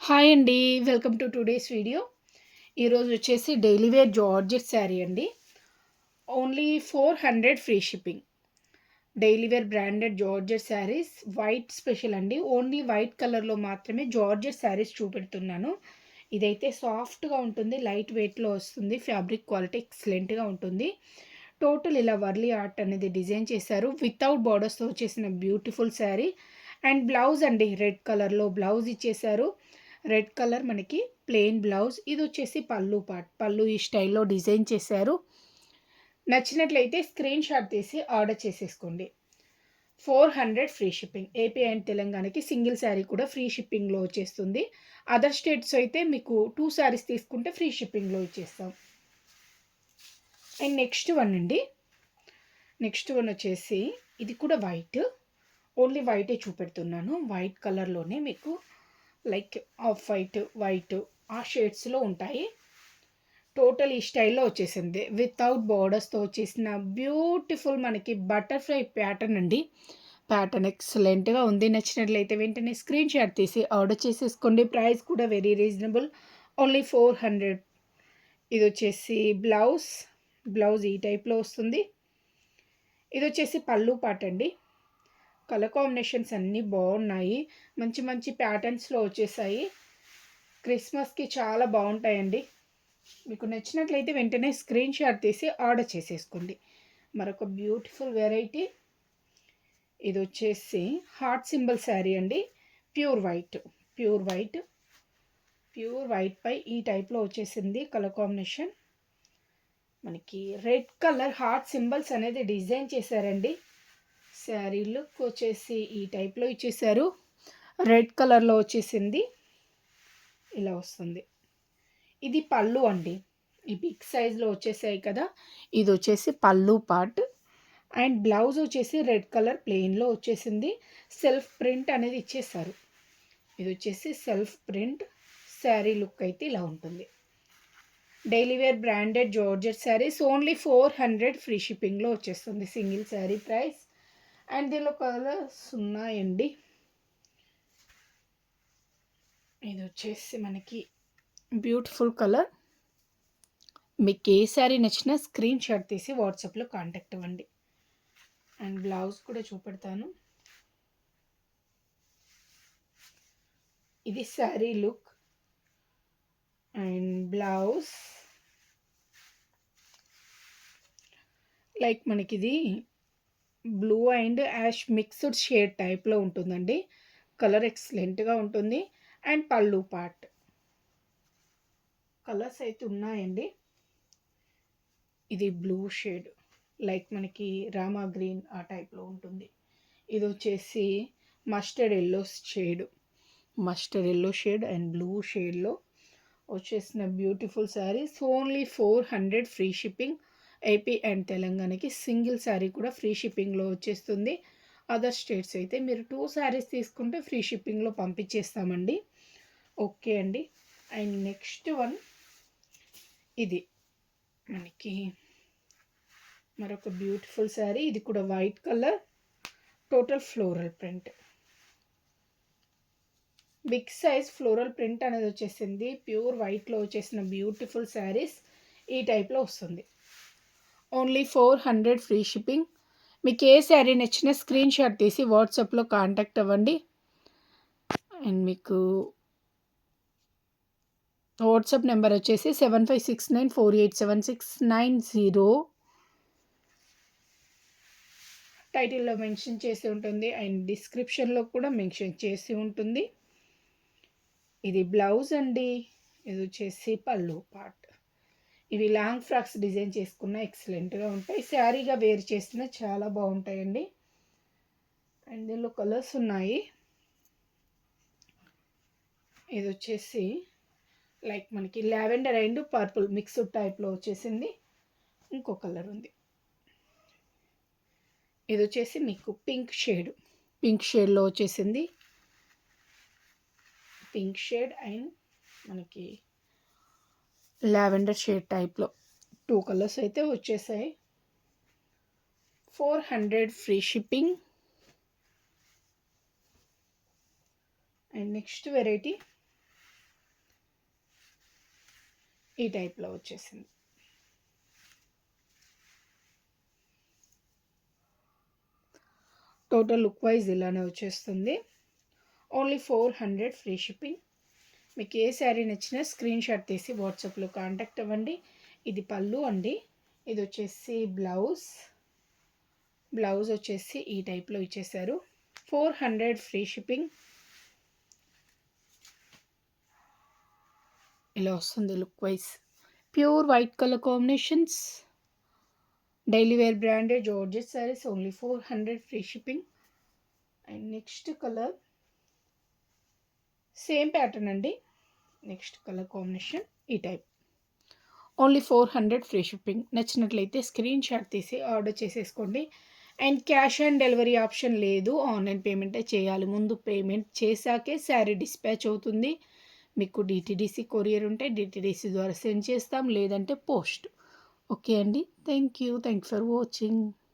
Hi అండి. Welcome to today's video. ఈరోజు వచ్చేసి డైలీ వేర్ జార్జెట్ శారీ అండి. Only 400 free shipping. Daily wear branded georgette saris white special అండి. Only white కలర్‌లో మాత్రమే జార్జెట్ శారీస్ చూపెడుతున్నాను. ఇదైతే సాఫ్ట్‌గా ఉంటుంది. లైట్ వెయిట్‌లో వస్తుంది. ఫ్యాబ్రిక్ క్వాలిటీ ఎక్సలెంట్‌గా ఉంటుంది. టోటల్ ఇలా వర్లీ ఆర్ట్ అనేది డిజైన్ చేశారు. వితౌట్ బోర్డర్స్‌తో వచ్చేసిన బ్యూటిఫుల్ శారీ అండ్ బ్లౌజ్ అండి రెడ్ కలర్‌లో బ్లౌజ్ ఇచ్చేశారు. రెడ్ కలర్ మనకి ప్లెయిన్ బ్లౌజ్. ఇది వచ్చేసి పళ్ళు పార్ట్. పళ్ళు ఈ స్టైల్‌లో డిజైన్ చేశారు. నచ్చినట్లయితే స్క్రీన్ షాట్ తీసి ఆర్డర్ చేసేసుకోండి. 400 ఫ్రీ షిప్పింగ్. ఏపీ అండ్ తెలంగాణకి సింగిల్ శారీ కూడా ఫ్రీ షిప్పింగ్‌లో వచ్చేస్తుంది. అదర్ స్టేట్స్ అయితే మీకు 2 శారీస్ తీసుకుంటే ఫ్రీ షిప్పింగ్‌లో ఇచ్చేస్తాం. అండ్ నెక్స్ట్ వన్ అండి. నెక్స్ట్ వన్ వచ్చేసి ఇది కూడా వైట్. ఓన్లీ వైటే చూపెడుతున్నాను. వైట్ కలర్‌లోనే మీకు లైక్ ఆఫ్ వైట్, వైట్ ఆ షేడ్స్‌లో ఉంటాయి. టోటల్ ఈ స్టైల్‌లో వచ్చేసింది. వితౌట్ బోర్డర్స్‌తో వచ్చేసిన బ్యూటిఫుల్ మనకి బటర్‌ఫ్లై ప్యాటర్న్ అండి. ప్యాటర్న్ ఎక్సలెంట్‌గా ఉంది. నచ్చినట్లయితే వెంటనే స్క్రీన్ షాట్ తీసి ఆర్డర్ చేసేసుకోండి. ప్రైస్ కూడా వెరీ రీజనబుల్. ఓన్లీ 400. ఇది వచ్చేసి బ్లౌజ్. బ్లౌజ్ ఈ టైప్‌లో వస్తుంది. ఇది వచ్చేసి పళ్ళు పార్ట్ అండి. కలర్ కాంబినేషన్స్ అన్నీ బాగున్నాయి. మంచి మంచి ప్యాటర్న్స్‌లో వచ్చేసాయి. క్రిస్మస్‌కి చాలా బాగుంటాయండి. మీకు నచ్చినట్లయితే వెంటనే స్క్రీన్ షాట్ తీసి ఆర్డర్ చేసేసుకోండి. మరొక బ్యూటిఫుల్ వెరైటీ. ఇది వచ్చేసి హార్ట్ సింబల్ శారీ అండి. Pure white. Pure white. Pure white పై ఈ టైప్లో వచ్చేసింది కలర్ కాంబినేషన్. మనకి రెడ్ కలర్ హార్ట్ సింబల్స్ అనేది డిజైన్ చేశారండి. శారీ లుక్ వచ్చేసి ఈ టైప్లో ఇచ్చేసారు. రెడ్ కలర్లో వచ్చేసింది. ఇలా వస్తుంది. ఇది పళ్ళు అండి. ఈ బిగ్ సైజ్లో వచ్చేసాయి కదా. ఇది వచ్చేసి పళ్ళు పార్ట్ అండ్ బ్లౌజ్ వచ్చేసి రెడ్ కలర్ ప్లెయిన్లో వచ్చేసింది. సెల్ఫ్ ప్రింట్ అనేది ఇచ్చేసారు. ఇది వచ్చేసి సెల్ఫ్ ప్రింట్. శారీ లుక్ అయితే ఇలా ఉంటుంది. Daily wear branded georgette saris only 400 free షిప్పింగ్లో వచ్చేస్తుంది సింగిల్ శారీ ప్రైస్. అండ్ దీనిలో కలర్స్ ఉన్నాయండి. ఇది వచ్చేసి మనకి బ్యూటిఫుల్ కలర్. మీకు ఏ శారీ నచ్చినా స్క్రీన్ షాట్ తీసి వాట్సాప్లో కాంటాక్ట్ అవ్వండి. అండ్ బ్లౌజ్ కూడా చూపెడతాను. ఇది sari look and blouse like మనకి ఇది blue and ash mixed shade టైప్లో ఉంటుందండి. కలర్ ఎక్సలెంట్గా ఉంటుంది. అండ్ పళ్ళు పార్ట్ కలర్స్ అయితే ఉన్నాయండి. ఇది బ్లూ షేడ్ లైక్ మనకి రామా గ్రీన్ ఆ టైప్లో ఉంటుంది. ఇది వచ్చేసి mustard yellow shade. Mustard yellow shade and blue షేడ్లో వచ్చేసిన beautiful saris only 400 free shipping. AP and తెలంగాణకి సింగిల్ శారీ కూడా ఫ్రీ షిప్పింగ్లో వచ్చేస్తుంది. అదర్ స్టేట్స్ అయితే మీరు 2 శారీస్ తీసుకుంటే ఫ్రీ షిప్పింగ్లో పంపించేస్తామండి. ఓకే అండి. అండ్ నెక్స్ట్ వన్ ఇది మనకి మరొక బ్యూటిఫుల్ శారీ. ఇది కూడా white colour total floral print. Big size floral print అనేది వచ్చేసింది. ప్యూర్ వైట్లో వచ్చేసిన బ్యూటిఫుల్ శారీస్ ఈ టైప్లో వస్తుంది. Only 400 free shipping. మీకు ఏ శారీ నచ్చినా స్క్రీన్ షాట్ తీసి వాట్సాప్లో కాంటాక్ట్ అవ్వండి. అండ్ మీకు వాట్సాప్ నెంబర్ వచ్చేసి 7569487690. టైటిల్లో మెన్షన్ చేసి ఉంటుంది అండ్ డిస్క్రిప్షన్లో కూడా మెన్షన్ చేసి ఉంటుంది. ఇది బ్లౌజ్ అండి. ఇది వచ్చేసి పళ్ళు పార్ట్. ఇవి లాంగ్ ఫ్రాక్స్ డిజైన్ చేసుకున్న ఎక్సలెంట్గా ఉంటాయి. శారీగా వేర్ చేసిన చాలా బాగుంటాయండి. అండ్ దీనిలో కలర్స్ ఉన్నాయి. ఇది వచ్చేసి లైక్ మనకి లావెండర్ అండ్ పర్పుల్ మిక్స్డ్ టైప్లో వచ్చేసింది. ఇంకో కలర్ ఉంది. ఇది వచ్చేసి మీకు పింక్ షేడ్. పింక్ షేడ్లో వచ్చేసింది. పింక్ షేడ్ అండ్ మనకి లావెండర్ షేడ్ టైప్లో 2 కలర్స్ అయితే వచ్చేసాయి. 400 free shipping. And next variety ఈ టైప్లో వచ్చేసింది. టోటల్ లుక్ వైజ్ ఇలానే వచ్చేస్తుంది. Only 400 free shipping. మీకు ఏ శారీ నచ్చినా స్క్రీన్ షాట్ తీసి వాట్సాప్లో కాంటాక్ట్ అవ్వండి. ఇది పళ్ళు అండి. ఇది వచ్చేసి బ్లౌజ్ వచ్చేసి ఈ టైప్లో ఇచ్చేసారు. 400 ఫ్రీ షిప్పింగ్. ఇలా వస్తుంది look wise. Pure white colour combinations. Daily wear branded georgette saris only 400 free shipping. And next colour same pattern అండి. నెక్స్ట్ కలర్ కాంబినేషన్ ఈ టైప్. Only 400 free shipping. నచ్చినట్లయితే స్క్రీన్ షాట్ తీసి ఆర్డర్ చేసేసుకోండి. And cash on delivery option లేదు, online పేమెంటే చేయాలి. ముందు పేమెంట్ చేశాకే శారీ డిస్పాచ్ అవుతుంది. మీకు డిటీడీసీ కొరియర్ ఉంటే డిటీడీసీ ద్వారా సెండ్ చేస్తాం, లేదంటే పోస్ట్. ఓకే అండి. Thank you for watching.